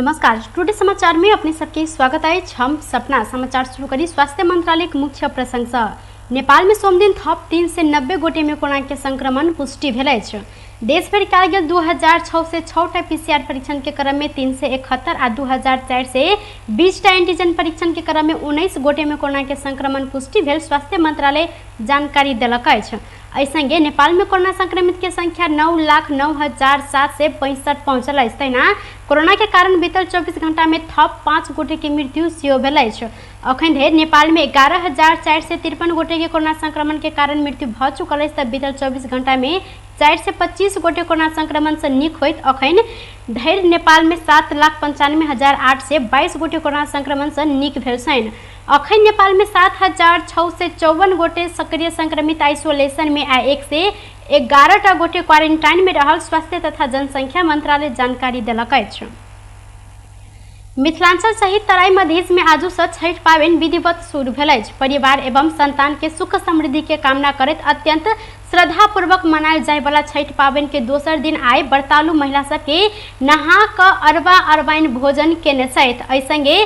नमस्कार, टुडे समाचार में अपने सबके स्वागत है। हम सपना समाचार शुरू करी। स्वास्थ्य मंत्रालय के मुख्य प्रशंसा नेपाल में सोमदिन थप 390 गोटे में कोरोना के संक्रमण पुष्टि भेल अछि। देशभर कयल गेल 2606 पीसीआर परीक्षण के क्रम में 371 आ 2420 एंटीजन परीक्षण के क्रम में 19 गोटे में कोरोना के संक्रमण पुष्टि भेल स्वास्थ्य मंत्रालय जानकारी देलक अछि। एहि संगे नेपाल में कोरोना संक्रमित के संख्या 9,09,765 पहुंचल अछि। तहिना कोरोना के कारण बीतल 24 घंटा में थप 5 गोटे के मृत्यु सेहो भेल अछि। अखन धरि नेपाल में 11,453 गोटे के कोरोना संक्रमण के कारण मृत्यु भ चुकल अछि। बीतल 24 घंटा में 425 गोटे कोरोना संक्रमण से नीक होइत अखन धरि नेपाल में 7,95,822 गोटे कोरोना संक्रमण से नीक भेल छनि। अखन नेपाल में 7,654 गोटे सक्रिय संक्रमित आइसोलेशन में आ 111 गोटे क्वारंटाइन में रहल स्वास्थ्य तथा जनसंख्या मंत्रालय जानकारी देलक अछि। मिथिलांचल सहित तराई मधेश में आजू से छठ पाबनि विधिवत शुरू भेल अछि। परिवार एवं संतान के सुख समृद्धि के कामना करैत अत्यंत श्रद्धापूर्वक मनायल जाय वाला छठ पाबनि के दोसर दिन आइ व्रतालु महिला सब के नहा क अरबा अरबाइन भोजन केने छथि। एहि संगे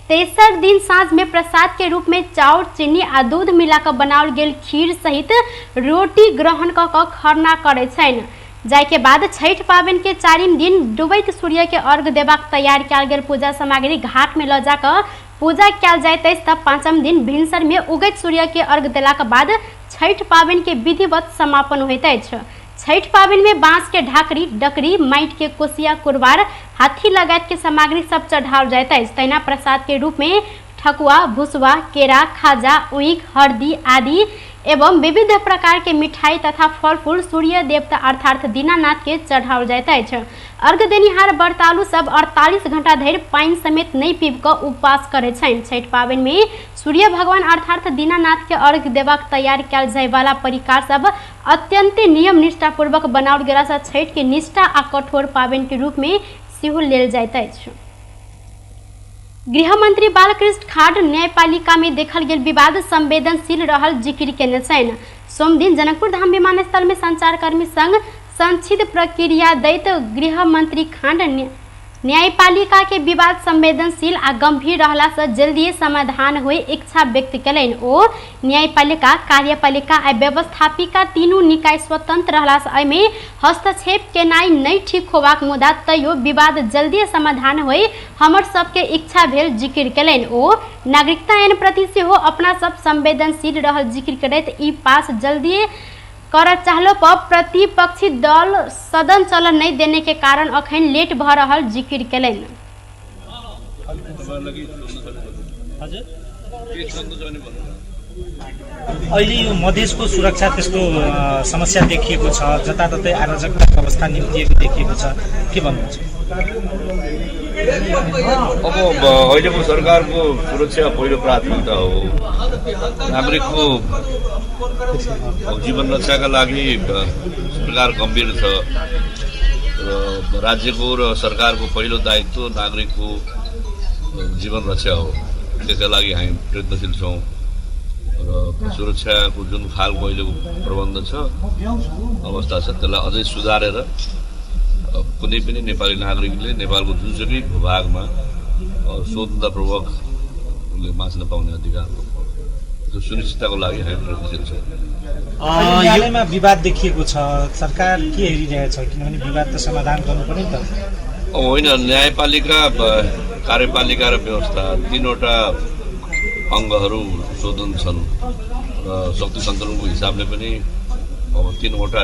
तेसर दिन साँझ में प्रसाद के रूप में चाउर, चीनी आ दूध मिलाकर बनाओल गेल खीर सहित रोटी ग्रहण क खरना करे छनि। जाय के बाद छठ पाबनि के चारिम दिन डूबैत सूर्य के अर्घ देबाक तैयार कयल गेल पूजा सामग्री घाट में ल जाकर पूजा कयल जाइत अछि। तब पांचम दिन भिनसर में उगैत सूर्य के अर्घ देलाक बाद छठ पाबनि के विधिवत समापन होइत अछि। छठ पाबनि में बांस के ढाकरी, डकरी, माटि के कोसिया, कुरबार, हाथी लगायत के सामग्री सब चढ़ाओल जाइत अछि। तहिना प्रसाद के रूप में ठकुआ, भुसवा, केरा, खाजा, ऊख, हरदी आदि एवं विविध प्रकार के मिठाई तथा फल फूल सूर्य देवता अर्थात दीनानाथ के चढ़ाओल जाइत अछि। अर्घ देनिहार व्रतालु सब 48 घंटा धरि पानि समेत नहीं पीब क उपवास करे छनि। छठ पाबनि में सूर्य भगवान अर्थात दीनानाथ के अर्घ देबाक तैयार कयल जाय वाला परिकार सब अत्यंत नियम निष्ठा पूर्वक बनाओल गेला से छठ के निष्ठा आ कठोर पाबनि के रूप में सेहो लेल जाइत अछि। गृह मंत्री बालकृष्ण खाड़ न्यायपालिका में देखल गेल विवाद संवेदनशील रहल जिक्र केने छनि। सोमदिन जनकपुर धाम विमानस्थल में संचारकर्मी संग संक्षिप्त प्रक्रिया दैत गृह मंत्री खाड़ न्यायपालिका के विवाद संवेदनशील आ गंभीर रहला से जल्दी समाधान होय इच्छा व्यक्त कयलनि। ओ न्यायपालिका, कार्यपालिका आ व्यवस्थापिका तीनू निकाय स्वतंत्र रहला से एहिमे हस्तक्षेप केनाइ नहि ठीक होबाक मुदा तैयो विवाद जल्दी समाधान होय हमर सबके इच्छा भेल जिक्र कयलनि। ओ नागरिकता ऐन प्रति सेहो अपना सब संवेदनशील रहल जिक्र करैत ई पास जल्दी कर चाहलो पर प्रतिपक्षी दल सदन चलन नहीं देने के कारण अखन लेट भ रहल जिक्र कयलनि। अहिले यो मधेसको सुरक्षा त्यस्तो समस्या देखिएको छ, जताततै अराजकताको अवस्था निम्तिएको देखिएको छ, के भन्नुहुन्छ? अब अहिलेको सरकारको सुरक्षा पहिलो प्राथमिकता हो। नागरिकको जीवन रक्षाका लागि सरकार गम्भीर छ र राज्यको र सरकारको पहिलो दायित्व नागरिकको जीवन रक्षा हो। त्यसका लागि हामी प्रयत्नशील छौँ र सुरक्षाको जुन खालको अहिलेको प्रबन्ध छ, अवस्था छ, त्यसलाई अझै सुधारेर कुनै पनि नेपाली नागरिकले नेपालको जुनसुकै भूभागमा स्वतन्त्रपूर्वक बाँच्न पाउने अधिकारको सुनिश्चितताको लागि हामी प्रयत्नशील छौँ। न्यायालयमा विवाद देखिएको छ, सरकार के हेरिरहेछ? किनभने विवाद त समाधान गर्नु पर्यो नि त। होइन, न्यायपालिका, कार्यपालिका र व्यवस्था तीनवटा अङ्गहरू स्वतन्त्र छन् र शक्ति सन्तुलनको हिसाबले पनि अब तीनवटा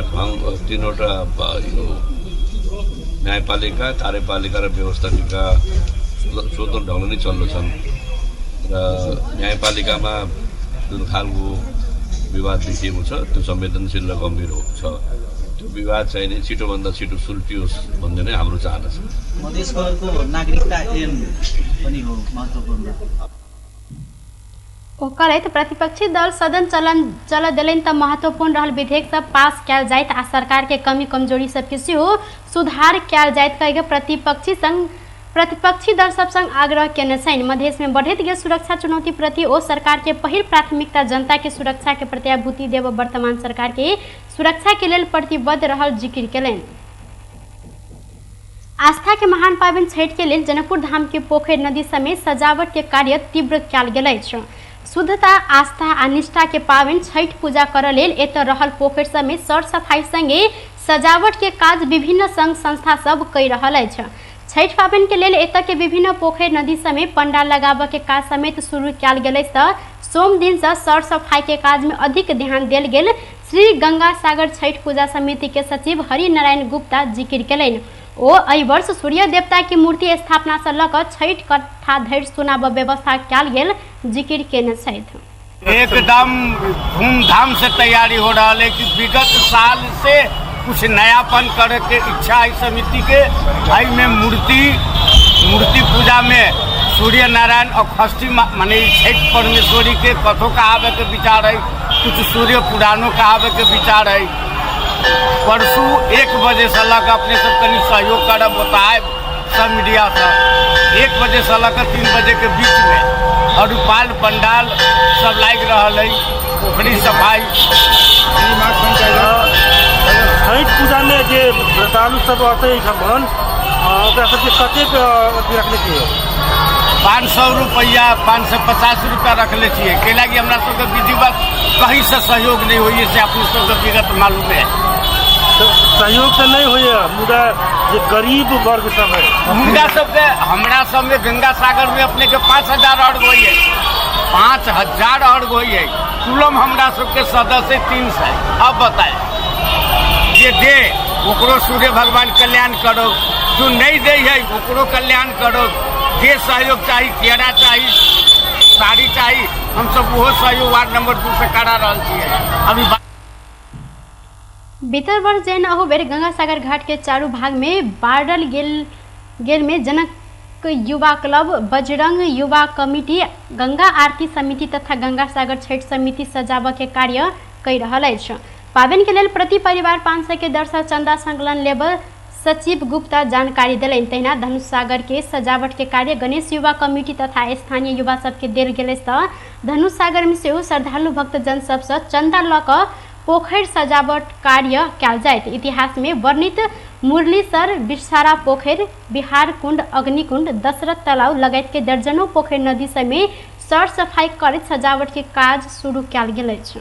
न्यायपालिका, कार्यपालिका र व्यवस्थापिका स्वतन्त्र ढङ्गले नै चल्दछन् र न्यायपालिकामा जुन खालको विवाद देखिएको छ त्यो संवेदनशील र गम्भीर छ। त्यो विवाद चाहिँ नि छिटोभन्दा छिटो सुल्टियोस् भन्ने नै हाम्रो चाहना छ। मधेसको नागरिकता ऐन पनि हो महत्त्वपूर्ण। कहलथि प्रतिपक्षी दल सदन चल देलनि त महत्वपूर्ण रहल विधेयक सब पास कयल जाइत आ सरकार के कमी कमजोरी सबके सेहो सुधार कयल जाइत कहि प्रतिपक्षी दल सब संग आग्रह केने छनि। मधेश में बढ़ैत गेल सुरक्षा चुनौती प्रति ओ सरकार के पहिल प्राथमिकता जनता के सुरक्षा के प्रत्याभूति देव वर्तमान सरकार के सुरक्षा के लेल प्रतिबद्ध रहल जिक्र कयलनि। आस्था के महान पावन छठ के लेल जनकपुर धाम के पोखर नदी समेत सजावट के कार्य तीव्र कयल गेल अछि। शुद्धता, आस्था आ निष्ठा के पावन छठ पूजा करऽ लेल एतऽ रहल पोखर समेत सर सफाई संगे सजावट के काज विभिन्न संघ संस्था सब कई रहल अछि। छठ पावन के लेल एतऽ के विभिन्न पोखर नदी समेत पंडाल लगाबऽ के काज समेत शुरू कयल गेल तऽ सोम दिन से सर सफाई के काज में अधिक ध्यान देल गेल। श्री गंगा सागर छठ पूजा समिति के सचिव हरि नारायण गुप्ता जिक्र केलनि। ओ एहि वर्ष सूर्य देवता की मूर्ति स्थापना से लऽ कऽ छठ कथा धरि सुनाब व्यवस्था कयल गेल जिक्र केने छथि। एकदम धूमधाम से तैयारी हो रहा है कि विगत साल से कुछ नयापन करे के इच्छा है समिति के। आई में मूर्ति पूजा में सूर्य नारायण और षष्ठी माने छठ परमेश्वरी के कथो कहावे के विचार है, कुछ सूर्य पुराणों कहावे के विचार है। परसों 1 बजे से लग अपने सब कहीं सहयोग करब होता है सब मीडिया से 1 बजे से लग 3 बजे के बीच में और पाल पंडाल सब लाग रहा है, पोखरी सफाई। छठ पूजा में जे व्रतालु सब आते हैं सबके कतेक रखले छियै? 500 रुपया 550 रुपया रखले छियै। कैला कि हमरा सबके विधिवत कहीं से सहयोग नहीं होइए से अपने सबके विगत मालूम है। तो सहयोग तो नहीं होइए, मुदा जे गरीब वर्ग सब है मुदा सबके हमरा सब में गंगा सागर में अपने के 5000 अर्घ होइए, 5000 अर्घ होइए। कुलम हमरा सबके सदस्य 300। अब बताए जे दे ओकरो सूर्य भगवान कल्याण करो, जो नहीं दे है ओकरो कल्याण करो। जे सहयोग चाहिए, केरा चाहिए, साड़ी चाहिए, हम सब वो सहयोग वार्ड नंबर 2 से करा रहा है। अभी बीतर वर्ष जैन अहू बेर गंगा सागर घाट के चारू भाग में बारल गेल में जनक युवा क्लब, बजरंग युवा कमिटी, गंगा आरती समिति तथा गंगा सागर छठ समिति सजाब के कार्य कई रहल अछि। पाबनि के लेल प्रति परिवार 500 के दर से चंदा संकलन लेबर सचिव गुप्ता जानकारी दिलनि। तहिना धनुष सागर के सजावट के कार्य गणेश युवा कमिटी तथा स्थानीय युवा सबके देल गेल तऽ धनुष सागर में सेहो श्रद्धालु भक्तजन सबसे चंदा लऽ कऽ पोखर सजावट कार्य कयल जायत। इतिहास में वर्णित मुरलीसर, बिरसारा पोखर, बिहार कुंड, अग्निकुंड, दशरथ तालाब लगायत के दर्जनों पोखर नदी समेत सर सफाई करैत सजावट के काज शुरू कयल गेल अछि।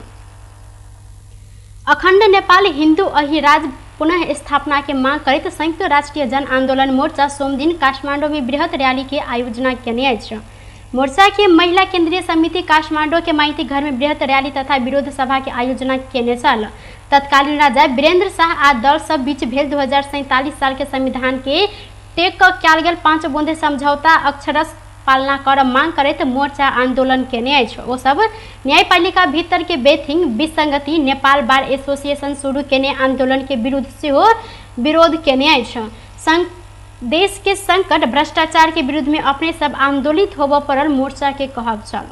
अखंड नेपाल हिंदू अधिराज पुनः स्थापना के मांग करते संयुक्त राष्ट्रीय जन आंदोलन मोर्चा सोम दिन काठमांडू में बृहत रैली के आयोजना केने अछि। मोर्चा के महिला केंद्रीय समिति काठमांडू के माइती घर में बृहत रैली तथा विरोध सभा के आयोजना केने छल। तत्कालीन राजा वीरेंद्र शाह आ दल सब बीच भेल 2047 साल के संविधान के टेक कयल गेल 5 बूंदे समझौता अक्षरश पालना कर मांग करैत मोर्चा आंदोलन केने अछि। ओ सब न्यायपालिका भीतर के बेथिंग विसंगति नेपाल बार एसोसिएशन शुरू केने आंदोलन के विरुद्ध सेहो विरोध केने अछि। देश के संकट भ्रष्टाचार के विरुद्ध में अपने सब आंदोलित होबऽ पड़ल मोर्चा के कहब छल।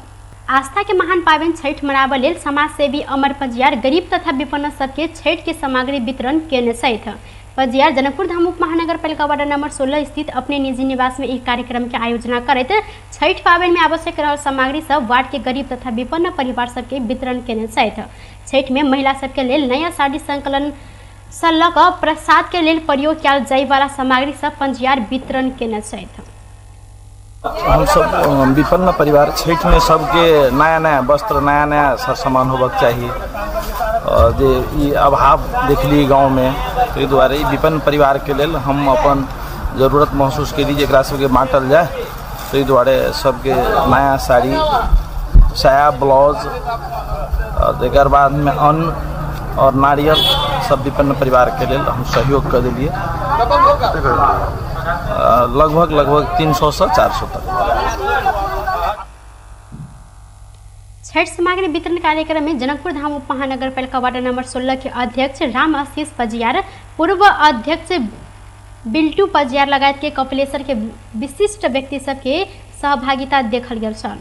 आस्था के महान पावन छठ मनाबऽ लेल समाज सेवी अमर पजियार गरीब तथा विपन्न सबके छठ के सामग्री वितरण केने छथि। पजियार जनकपुर धाम उप महानगर पालिका वार्ड नंबर 16 स्थित अपने निजी निवास में एक कार्यक्रम के आयोजना करैत छठ पावन में आवश्यक रहल सामग्री सब वार्ड के गरीब तथा विपन्न परिवार सबके वितरण केने छथि। छठ में महिला सबके लेल नया साड़ी संकलन से लऽ कऽ प्रसाद के लेल प्रयोग कयल जाय वाला सामग्री सब पजियार वितरण केने छथि। हम सब विपन्न परिवार छठ में सबके नया नया वस्त्र, नया नया सामान होबक चाहिए। और जे ई अभाव देखली गांव में, ताहि दुआरे ई विपन्न परिवार के लेल हम अपन जरूरत महसूस केली जेकरा सबके बाँटल जाए। ताहि दुआरे सबके नया साड़ी, साया, ब्लाउज और तकर बाद में अन्न और नारियल सब विपन्न परिवार के लिए हम सहयोग कर दिलिए। लगभग 300 से 400 तक। छठ सामग्री वितरण कार्यक्रम में जनकपुर धाम उप महानगर पालिका वार्ड नंबर 16 के अध्यक्ष राम आशीष पजियार, पूर्व अध्यक्ष बिल्टू पजियार लगायत के कपिलेश्वर के विशिष्ट व्यक्ति सबके सहभागिता देखल गेल छल।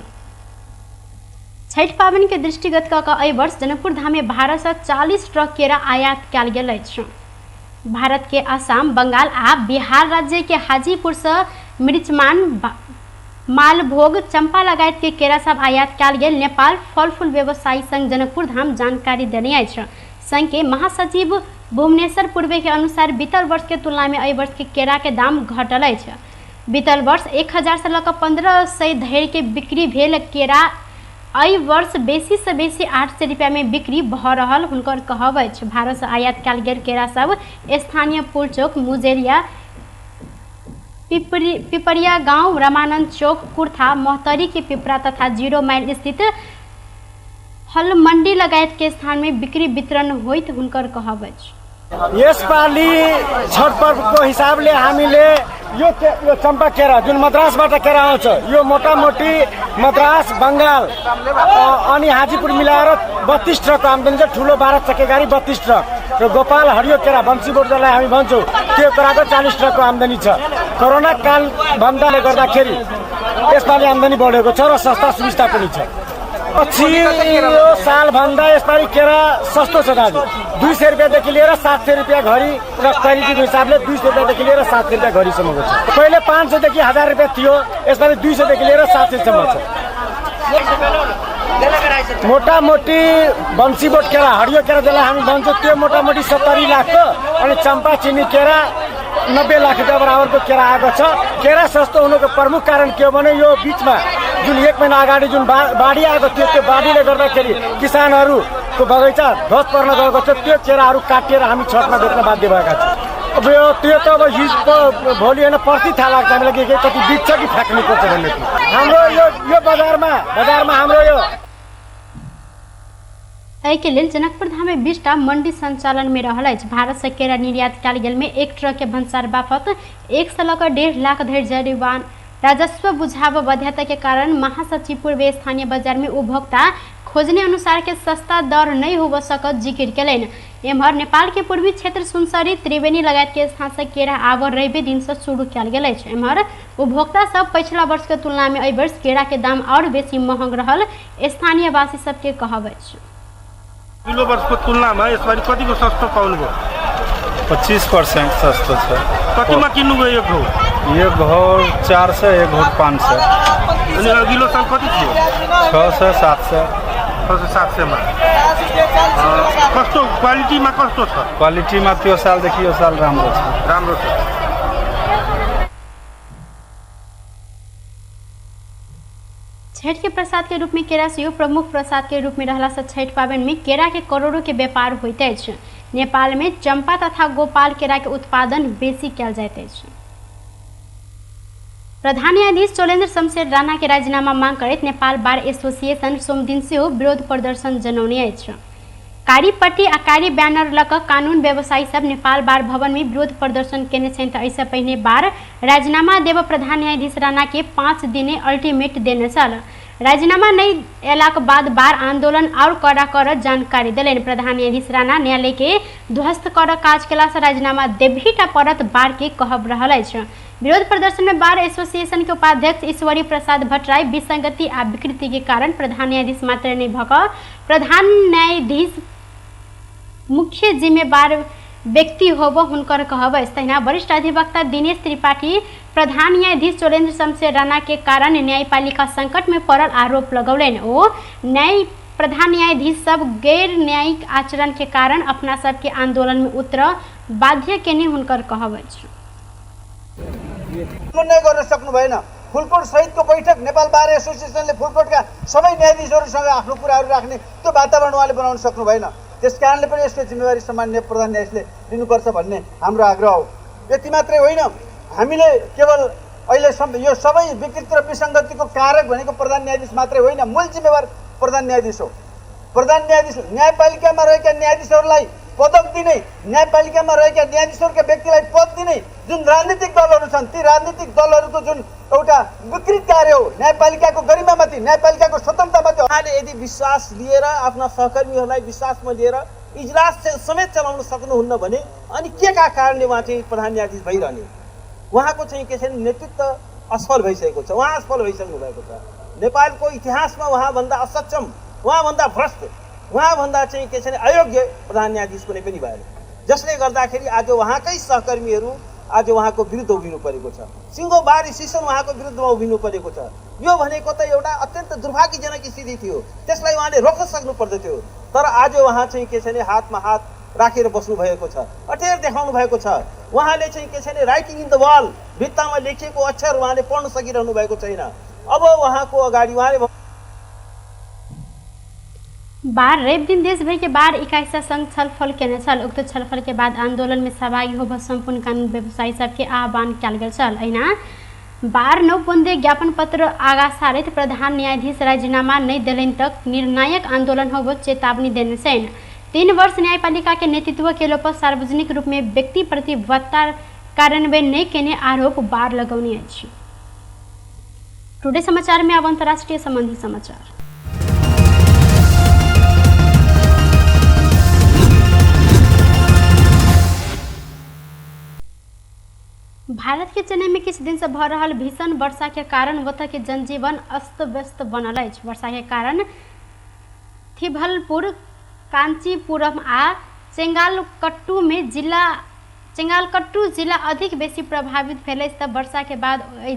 छठ पावन के दृष्टिगत कऽ एहि वर्ष जनकपुर धाम में भारत से 40 ट्रक केरा आयात कयल गेल अछि। भारत के असम, बंगाल आ बिहार राज्य के हाजीपुर से मिर्चमान, मालभोग, चंपा लगायत के केरा सब आयात कयल गेल। नेपाल फल फूल व्यवसायी संघ जनकपुर धाम जानकारी देने अछि। संघ के महासचिव भुवनेश्वर पूर्वे के अनुसार बीतल वर्ष के तुलना में एहि वर्ष के केरा के दाम घटल अछि। बीतल वर्ष 1000 से लऽ कऽ 1500 धरि के बिक्री भेल केरा एहि वर्ष बेसी से बेसी 800 रुपया में बिक्री भऽ रहल हुनकर कहब अछि। भारत से आयात कयल गेल केरा सब स्थानीय पुल चौक, मुजेरिया, पिपरिया गांव, रामानंद चौक, कुर्था, मोहतरी के पिपरा तथा 0 माइल स्थित हल मंडी लगायत के स्थान में बिक्री वितरण होइत हुनकर कहब अछि। यसपालि छठ पर्वको हिसाबले हामीले यो चम्पा केरा जुन मद्रासबाट केरा आउँछ यो मोटामोटी मद्रास, बङ्गाल अनि हाजीपुर मिलाएर 32 ट्रक आम्दानी छ। ठुलो 12 चक्के गाडी 32 ट्रक र गोपाल हरियो केरा बन्सीबोट जसलाई हामी भन्छौँ त्यो केराको 40 ट्रकको आम्दानी छ। कोरोना काल भन्दाले गर्दाखेरि यसपालि आम्दानी बढेको छ र सस्ता सुविस्ता पनि छ। पछि यो सालभन्दा यसपालि केरा सस्तो छ दाजु। 200 रुपियाँदेखि लिएर 700 रुपियाँ घडी र क्वालिटीको हिसाबले 200 रुपियाँदेखि लिएर 700 रुपियाँ घडीसम्मको छ। पहिले 500 देखि 1000 रुपियाँ थियो, यसपालि 200 देखि लिएर 700 सम्म छ। मोटामोटी बन्सीबोट केरा, हरियो केरा जसलाई हामी भन्छौँ त्यो मोटामोटी 70 लाखको, अनि चम्पा चिनी केरा 90 लाख रुपियाँ बराबरको केरा आएको छ। केरा सस्तो हुनुको प्रमुख कारण के हो भने यो बिचमा जुन 1 महिना अगाडि जुन बाढी आएको थियो त्यो बाढीले गर्दाखेरि किसानहरूको बगैँचा ध्वस्त पर्न गएको छ। त्यो केराहरू काटिएर हामी छठमा बेच्न बाध्य भएका छौँ। अब त्यो त अब हिजो भोलि होइन पर्सि थाहा लाग्छ हामीलाई के कति बिच छ कि फ्याँक्नुपर्छ भन्ने। हाम्रो यो बजारमा हाम्रो यो एहि के लेल जनकपुर धाम में 20टा मंडी संचालन में रहल अछि। भारत से केरा निर्यात कयल गेल में 1 ट्रक के भंसार बापत 1 से लऽ कऽ 1.5 लाख धरि जरिवाना राजस्व बुझाव बाध्यता के कारण महासचिव पूर्व स्थानीय बाजार में उपभोक्ता खोजने अनुसार के सस्ता दर नहीं हो सकत जिक्र केलनि। एम्हर नेपाल के पूर्वी क्षेत्र सुनसरी, त्रिवेणी लगायत के स्थान से केरा आब रवि दिन से शुरू कयल गेल अछि। एम्हर उपभोक्ता सब पिछला वर्ष के तुलना में एहि वर्ष केरा के दाम और बेसी महंग रहल स्थानीय वासी सबके कहब अछि। पिछलो वर्ष को तुलना में इस बार कति को सस्तो पाउनुभयो? 25% सस्तो छ। कतिमा किन्नुभयो एक घौ? ये घौर 400, एक घौर 500। अनि अघिल्लो साल कति थियो? 600, 700। 600-700 मा। कस्तो क्वालिटीमा कस्तो छ? क्वालिटीमा त्यो सालदेखि यो साल राम्रो छ। राम्रो छ। छठ के प्रसाद के रूप में केरा सेहो प्रमुख प्रसाद के रूप में रहला से छठ पाबनि में केरा के करोड़ों के व्यापार होइत अछि। नेपाल में चंपा तथा गोपाल केरा के उत्पादन बेसी कयल जाइत अछि। प्रधान न्यायाधीश चोलेन्द्र शमशेर राणा के राजीनामा मांग करैत नेपाल बार एसोसिएशन सोम दिन सेहो विरोध प्रदर्शन जनौने अछि। कारी पट्टी आ कारी बैनर लऽ कऽ कानून व्यवसायी सब नेपाल बार भवन में विरोध प्रदर्शन केने छथि। एहिसँ पहिने बार राजीनामा देब प्रधान न्यायाधीश राणा के 5 दिने अल्टीमेट देने छल। राजीनामा नहीं एलाक बाद बार आंदोलन और कड़ा कर जानकारी दिलनि। प्रधान न्यायाधीश राणा न्यायालय के ध्वस्त कर काज केला से राजीनामा देबहीटा पड़त बार के कहब रहल अछि। विरोध प्रदर्शन में बार एसोसिएशन के उपाध्यक्ष ईश्वरी प्रसाद भट्टराई विसंगति आ विकृति के कारण प्रधान न्यायाधीश मात्र नहीं भऽ कऽ प्रधान न्यायाधीश मुख्य जिम्मेवार व्यक्ति होब हुनकर कहब अछि। तहिना वरिष्ठ अधिवक्ता दिनेश त्रिपाठी प्रधान न्यायाधीश चोलेन्द्र शमशेर राणा के कारण न्यायपालिका संकट में पड़ल आरोप लगौलनि। ओ प्रधान न्यायाधीश सब गैर न्यायिक आचरण के कारण अपना सब के आंदोलन में उतर बाध्य केने हुनकर कहब अछि। निर्णय गर्न सक्नु भएन। फुलकोट सहितको बैठक नेपाल बार एसोसिएसनले फुलकोटका सबै न्यायाधीशहरूसँग आफ्नो कुराहरू राख्ने त्यो वातावरण उहाँले बनाउन सक्नु भएन। त्यस कारणले पनि यसको जिम्मेवारी सम्माननीय प्रधान न्यायाधीशले लिनुपर्छ भन्ने हाम्रो आग्रह हो। यति मात्रै होइन, हामीले केवल अहिले यो सबै विकृति र विसङ्गतिको कारक भनेको प्रधान न्यायाधीश मात्रै होइन, मूल जिम्मेवार प्रधान न्यायाधीश हो। प्रधान न्यायाधीश न्यायपालिकामा रहेका न्यायाधीशहरूलाई पदक दिने, न्यायपालिकामा रहेका न्यायाधीशहरूका व्यक्तिलाई पद दिने जुन राजनीतिक दलहरू छन् ती राजनीतिक दलहरूको जुन एउटा विकृत कार्य हो न्यायपालिकाको गरिमामाथि, न्यायपालिकाको स्वतन्त्रतामाथि उहाँले यदि विश्वास लिएर आफ्ना सहकर्मीहरूलाई विश्वासमा लिएर इजलास समेत चलाउन सक्नुहुन्न भने अनि के का कारणले उहाँ चाहिँ प्रधान न्यायाधीश भइरहने? उहाँको चाहिँ के छ नेतृत्व असफल भइसकेको छ। उहाँ असफल भइसक्नु भएको छ। नेपालको इतिहासमा उहाँभन्दा असक्षम, उहाँभन्दा भ्रष्ट, उहाँभन्दा चाहिँ के छ अयोग्य प्रधान न्यायाधीश कुनै पनि भएन। जसले गर्दाखेरि आज उहाँकै सहकर्मीहरू आज उहाँको विरुद्ध उभिनु परेको छ। सिङ्गो बार एसोसिएसन उहाँको विरुद्धमा उभिनु परेको छ। यो भनेको त एउटा अत्यन्त दुर्भाग्यजनक स्थिति थियो। त्यसलाई उहाँले रोक्न सक्नु पर्दथ्यो। तर आज उहाँ चाहिँ के छ भने हातमा हात राखेर बस्नु भएको छ, अटेर देखाउनु भएको छ। उहाँले चाहिँ के छ भने राइटिङ इन द वाल, भित्तामा लेखिएको अक्षर उहाँले पढ्न सकिरहनु भएको छैन। अब उहाँको अगाडि उहाँले बार रेप दिन देशभर के बार इकाई संघ छलफल केने छल। उक्त छलफल के बाद आंदोलन में सहभागी होब संपूर्ण कानून व्यवसायी सबके आह्वान कयल गेल छल। अहिना बार नौबंदी ज्ञापन पत्र आगा सारित प्रधान न्यायाधीश राजीनामा नहीं दिलन तक निर्णायक आंदोलन होब चेतावनी देने छन्। 3 वर्ष न्यायपालिका के नेतृत्व के पर सार्वजनिक रूप में व्यक्ति प्रतिबद्धता कार्यान्वयन नहीं केने आरोप बार लगौने अछि। टुडे समाचार में अब अंतर्राष्ट्रीय संबंधी समाचार। भारत के चेन्नई में किछु दिन से भ रहल भीषण वर्षा के कारण ओतऽ के जनजीवन अस्त व्यस्त बनल अछि। वर्षा के कारण थिम्बलपुर, कांचीपुरम आ चेंगालकट्टू जिला अधिक बेसी प्रभावित भेल अछि। तब वर्षा के बाद एहि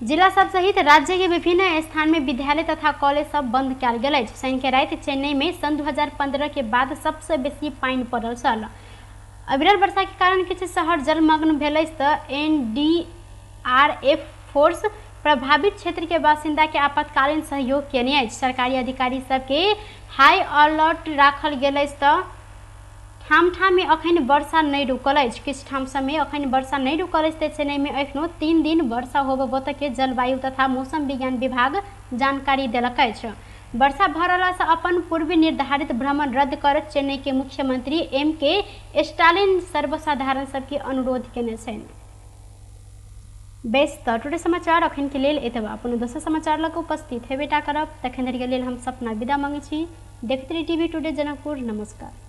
जिला सब सहित राज्य के विभिन्न स्थान में विद्यालय तथा कॉलेज सब बंद कयल गेल अछि। शनि के राति चेन्नई में सन 2015 के बाद सबसे बेसी पानि पड़ल छल। अविरल वर्षा के कारण किछु शहर जलमग्न भेल अछि तऽ NDRF फोर्स प्रभावित क्षेत्र के बासिंदा के आपातकालीन सहयोग केने अछि। सरकारी अधिकारी सबके हाई अलर्ट राखल गेल अछि तऽ ठाम ठाम में अखन वर्षा नहीं रुकल अछि। किछु ठाम सब में अखन वर्षा नहीं रुकल अछि। चेन्नई में अखनो 3 दिन वर्षा होब ओतऽ के जलवायु तथा मौसम विज्ञान विभाग जानकारी देलक अछि। वर्षा भ रहला से अपन पूर्व निर्धारित भ्रमण रद्द करत चेन्नई के मुख्यमंत्री M.K. स्टालिन सर्वसाधारण सबके अनुरोध केने छनि। बेस तऽ टुडे समाचार अखन के लेल एतबा। अपन दोसर समाचार लग उपस्थित हेबेटा करब। तखन धरि के लेल हम सपना विदा मांगे छी। देखते रही टीवी टुडे जनकपुर। नमस्कार।